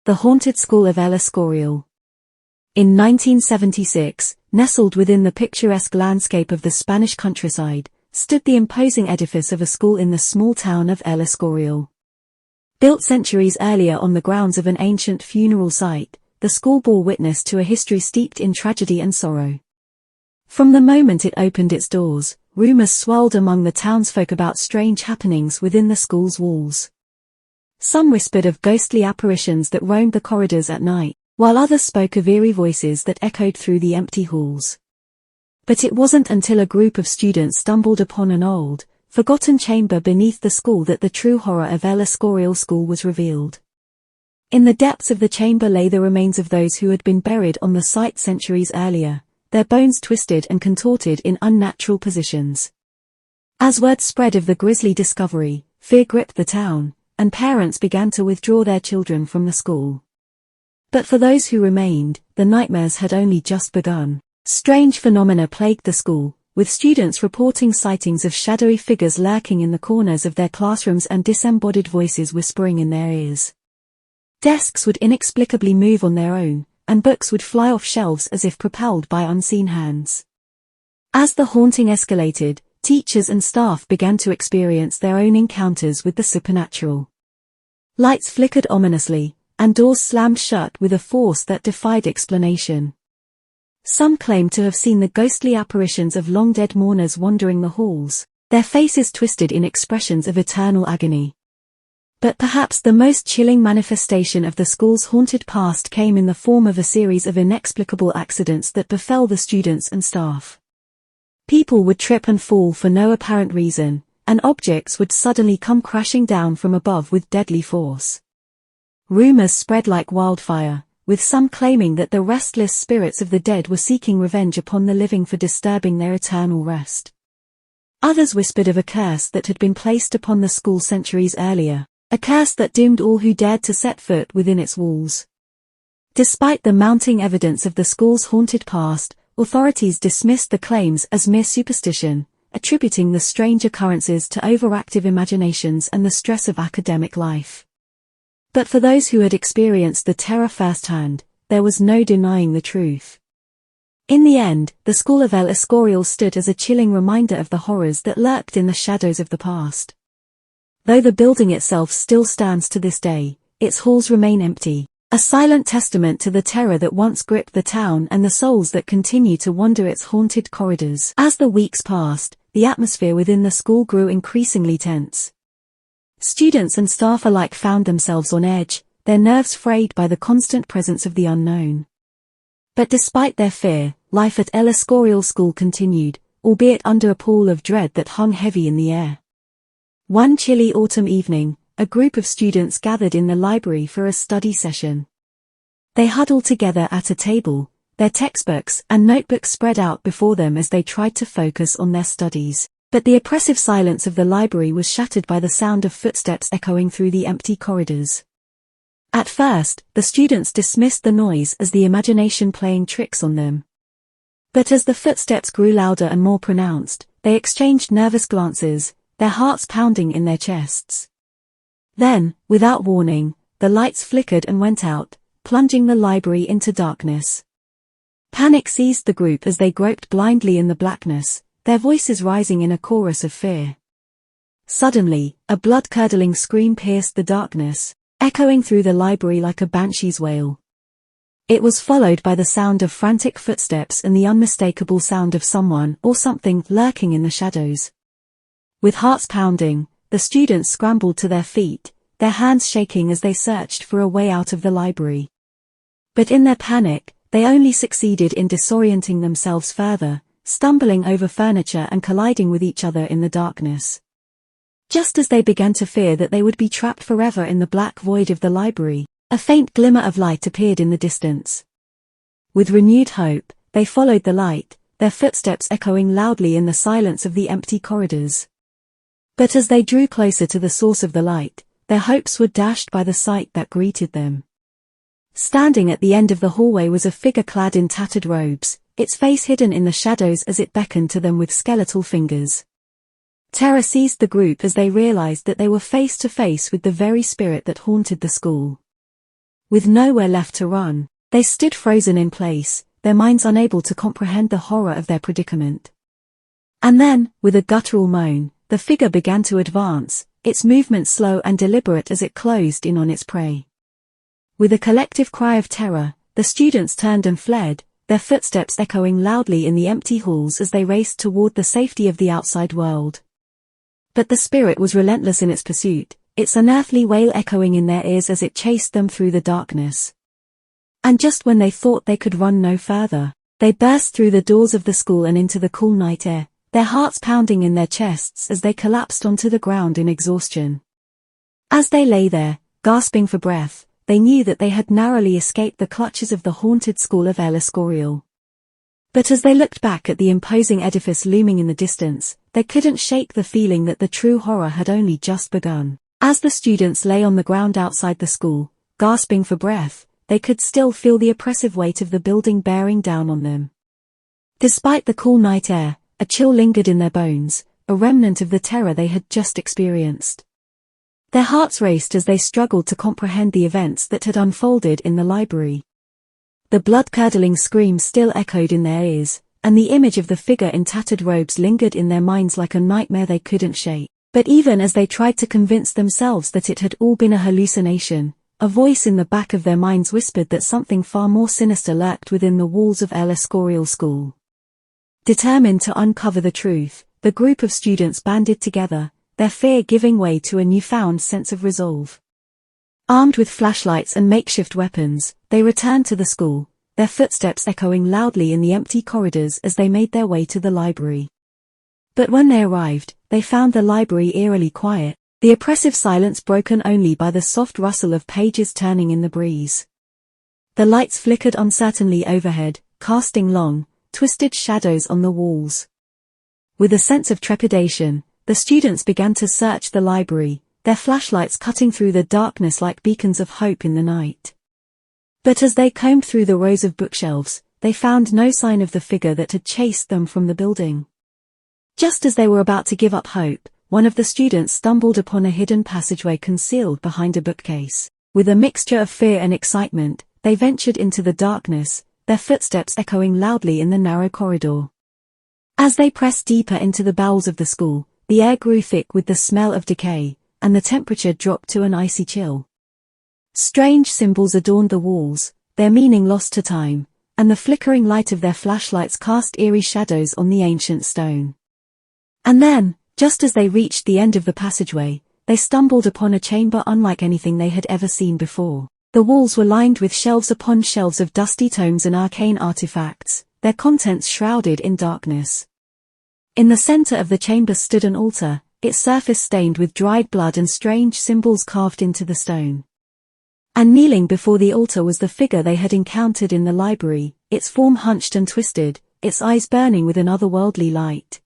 The Haunted School of El Escorial. In 1976, nestled within the picturesque landscape of the Spanish countryside, stood the imposing edifice of a school in the small town of El Escorial. Built centuries earlier on the grounds of an ancient funeral site, the school bore witness to a history steeped in tragedy and sorrow. From the moment it opened its doors, rumors swirled among the townsfolk about strange happenings within the school's walls. Some whispered of ghostly apparitions that roamed the corridors at night, while others spoke of eerie voices that echoed through the empty halls. But it wasn't until a group of students stumbled upon an old, forgotten chamber beneath the school that the true horror of El Escorial School was revealed. In the depths of the chamber lay the remains of those who had been buried on the site centuries earlier, their bones twisted and contorted in unnatural positions. As word spread of the grisly discovery, fear gripped the town, and parents began to withdraw their children from the school. But for those who remained, the nightmares had only just begun. Strange phenomena plagued the school, with students reporting sightings of shadowy figures lurking in the corners of their classrooms and disembodied voices whispering in their ears. Desks would inexplicably move on their own, and books would fly off shelves as if propelled by unseen hands. As the haunting escalated, teachers and staff began to experience their own encounters with the supernatural. Lights flickered ominously, and doors slammed shut with a force that defied explanation. Some claimed to have seen the ghostly apparitions of long-dead mourners wandering the halls, their faces twisted in expressions of eternal agony. But perhaps the most chilling manifestation of the school's haunted past came in the form of a series of inexplicable accidents that befell the students and staff. People would trip and fall for no apparent reason, and objects would suddenly come crashing down from above with deadly force. Rumors spread like wildfire, with some claiming that the restless spirits of the dead were seeking revenge upon the living for disturbing their eternal rest. Others whispered of a curse that had been placed upon the school centuries earlier, a curse that doomed all who dared to set foot within its walls. Despite the mounting evidence of the school's haunted past, authorities dismissed the claims as mere superstition, attributing the strange occurrences to overactive imaginations and the stress of academic life. But for those who had experienced the terror firsthand, there was no denying the truth. In the end, the School of El Escorial stood as a chilling reminder of the horrors that lurked in the shadows of the past. Though the building itself still stands to this day, its halls remain empty, a silent testament to the terror that once gripped the town and the souls that continue to wander its haunted corridors. As the weeks passed, the atmosphere within the school grew increasingly tense. Students and staff alike found themselves on edge, their nerves frayed by the constant presence of the unknown. But despite their fear, life at El Escorial School continued, albeit under a pall of dread that hung heavy in the air. One chilly autumn evening, a group of students gathered in the library for a study session. They huddled together at a table, their textbooks and notebooks spread out before them as they tried to focus on their studies. But the oppressive silence of the library was shattered by the sound of footsteps echoing through the empty corridors. At first, the students dismissed the noise as the imagination playing tricks on them. But as the footsteps grew louder and more pronounced, they exchanged nervous glances, their hearts pounding in their chests. Then, without warning, the lights flickered and went out, plunging the library into darkness. Panic seized the group as they groped blindly in the blackness, their voices rising in a chorus of fear. Suddenly, a blood-curdling scream pierced the darkness, echoing through the library like a banshee's wail. It was followed by the sound of frantic footsteps and the unmistakable sound of someone or something lurking in the shadows. With hearts pounding, the students scrambled to their feet, their hands shaking as they searched for a way out of the library. But in their panic, they only succeeded in disorienting themselves further, stumbling over furniture and colliding with each other in the darkness. Just as they began to fear that they would be trapped forever in the black void of the library, a faint glimmer of light appeared in the distance. With renewed hope, they followed the light, their footsteps echoing loudly in the silence of the empty corridors. But as they drew closer to the source of the light, their hopes were dashed by the sight that greeted them. Standing at the end of the hallway was a figure clad in tattered robes, its face hidden in the shadows as it beckoned to them with skeletal fingers. Terror seized the group as they realized that they were face to face with the very spirit that haunted the school. With nowhere left to run, they stood frozen in place, their minds unable to comprehend the horror of their predicament. And then, with a guttural moan, the figure began to advance, its movement slow and deliberate as it closed in on its prey. With a collective cry of terror, the students turned and fled, their footsteps echoing loudly in the empty halls as they raced toward the safety of the outside world. But the spirit was relentless in its pursuit, its unearthly wail echoing in their ears as it chased them through the darkness. And just when they thought they could run no further, they burst through the doors of the school and into the cool night air, their hearts pounding in their chests as they collapsed onto the ground in exhaustion. As they lay there, gasping for breath, they knew that they had narrowly escaped the clutches of the haunted school of El Elscorial. But as they looked back at the imposing edifice looming in the distance, they couldn't shake the feeling that the true horror had only just begun. As the students lay on the ground outside the school, gasping for breath, they could still feel the oppressive weight of the building bearing down on them. Despite the cool night air, a chill lingered in their bones, a remnant of the terror they had just experienced. Their hearts raced as they struggled to comprehend the events that had unfolded in the library. The blood-curdling screams still echoed in their ears, and the image of the figure in tattered robes lingered in their minds like a nightmare they couldn't shake. But even as they tried to convince themselves that it had all been a hallucination, a voice in the back of their minds whispered that something far more sinister lurked within the walls of El Elscorial School. Determined to uncover the truth, the group of students banded together, their fear giving way to a newfound sense of resolve. Armed with flashlights and makeshift weapons, they returned to the school, their footsteps echoing loudly in the empty corridors as they made their way to the library. But when they arrived, they found the library eerily quiet, the oppressive silence broken only by the soft rustle of pages turning in the breeze. The lights flickered uncertainly overhead, casting long, twisted shadows on the walls. With a sense of trepidation, the students began to search the library, their flashlights cutting through the darkness like beacons of hope in the night. But as they combed through the rows of bookshelves, they found no sign of the figure that had chased them from the building. Just as they were about to give up hope, one of the students stumbled upon a hidden passageway concealed behind a bookcase. With a mixture of fear and excitement, they ventured into the darkness, their footsteps echoing loudly in the narrow corridor. As they pressed deeper into the bowels of the school, the air grew thick with the smell of decay, and the temperature dropped to an icy chill. Strange symbols adorned the walls, their meaning lost to time, and the flickering light of their flashlights cast eerie shadows on the ancient stone. And then, just as they reached the end of the passageway, they stumbled upon a chamber unlike anything they had ever seen before. The walls were lined with shelves upon shelves of dusty tomes and arcane artifacts, their contents shrouded in darkness. In the center of the chamber stood an altar, its surface stained with dried blood and strange symbols carved into the stone. And kneeling before the altar was the figure they had encountered in the library, its form hunched and twisted, its eyes burning with an otherworldly light.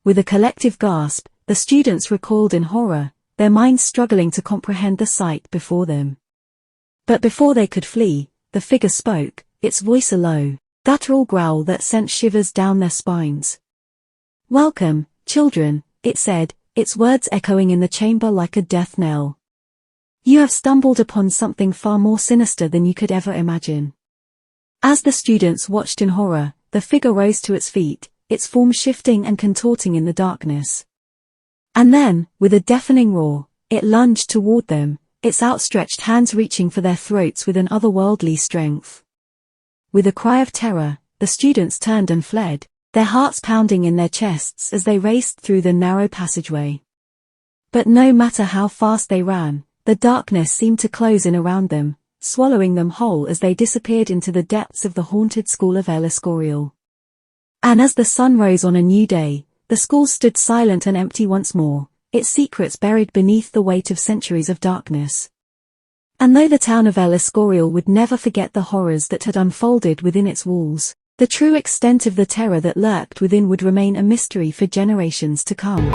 With a collective gasp, the students recoiled in horror, their minds struggling to comprehend the sight before them. But before they could flee, the figure spoke, its voice a low, guttural growl that sent shivers down their spines. "Welcome, children," it said, its words echoing in the chamber like a death knell. "You have stumbled upon something far more sinister than you could ever imagine." As the students watched in horror, the figure rose to its feet, its form shifting and contorting in the darkness. And then, with a deafening roar, it lunged toward them, its outstretched hands reaching for their throats with an otherworldly strength. With a cry of terror, the students turned and fled, their hearts pounding in their chests as they raced through the narrow passageway. But no matter how fast they ran, the darkness seemed to close in around them, swallowing them whole as they disappeared into the depths of the haunted school of El Elscorial. And as the sun rose on a new day, the school stood silent and empty once more, its secrets buried beneath the weight of centuries of darkness. And though the town of El Elscorial would never forget the horrors that had unfolded within its walls, the true extent of the terror that lurked within would remain a mystery for generations to come.